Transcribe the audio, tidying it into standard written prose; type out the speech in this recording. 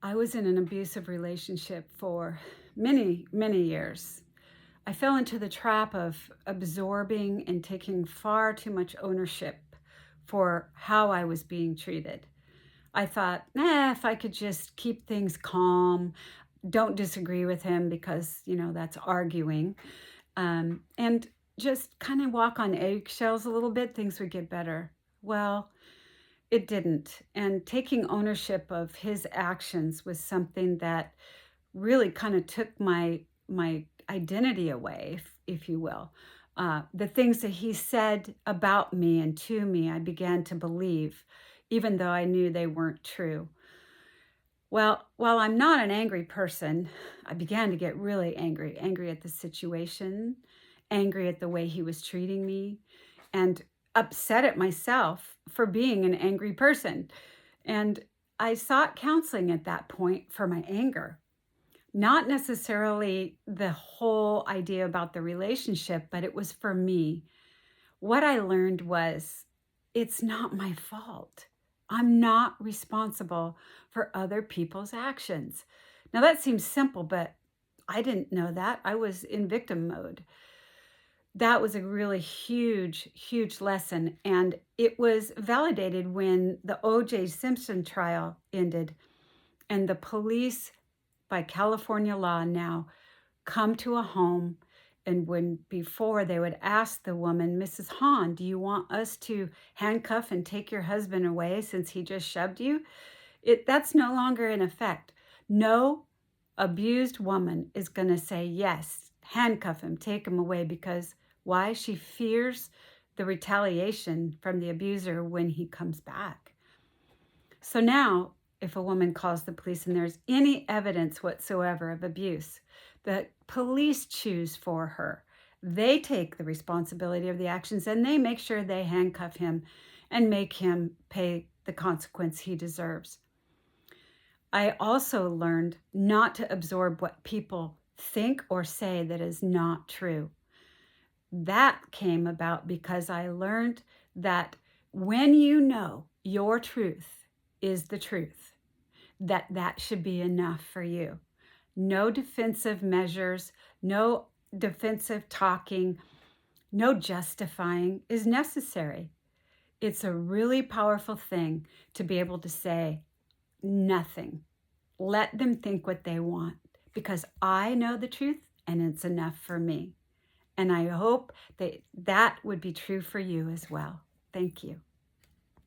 I was in an abusive relationship for many, many years. I fell into the trap of absorbing and taking far too much ownership for how I was being treated. I thought, if I could just keep things calm, don't disagree with him because, that's arguing, and just kind of walk on eggshells a little bit, things would get better. Well, it didn't. And taking ownership of his actions was something that really kind of took my identity away, if you will. The things that he said about me and to me, I began to believe, even though I knew they weren't true. Well, while I'm not an angry person, I began to get really angry, angry at the situation, angry at the way he was treating me, and upset at myself for being an angry person. And I sought counseling at that point for my anger. Not necessarily the whole idea about the relationship, but it was for me. What I learned was it's not my fault. I'm not responsible for other people's actions. Now, that seems simple, but I didn't know that. I was in victim mode. That was a really huge, huge lesson. And it was validated when the O.J. Simpson trial ended and the police, by California law now, come to a home. And when before they would ask the woman, Mrs. Hahn, do you want us to handcuff and take your husband away since he just shoved you? That's no longer in effect. No abused woman is going to say, yes, handcuff him, take him away, because why? She fears the retaliation from the abuser when he comes back. So now, if a woman calls the police and there's any evidence whatsoever of abuse, the police choose for her. They take the responsibility of the actions and they make sure they handcuff him and make him pay the consequence he deserves. I also learned not to absorb what people think or say that is not true. That came about because I learned that when you know your truth is the truth, that should be enough for you. No defensive measures, no defensive talking, no justifying is necessary. It's a really powerful thing to be able to say nothing. Let them think what they want because I know the truth and it's enough for me. And I hope that would be true for you as well. Thank you.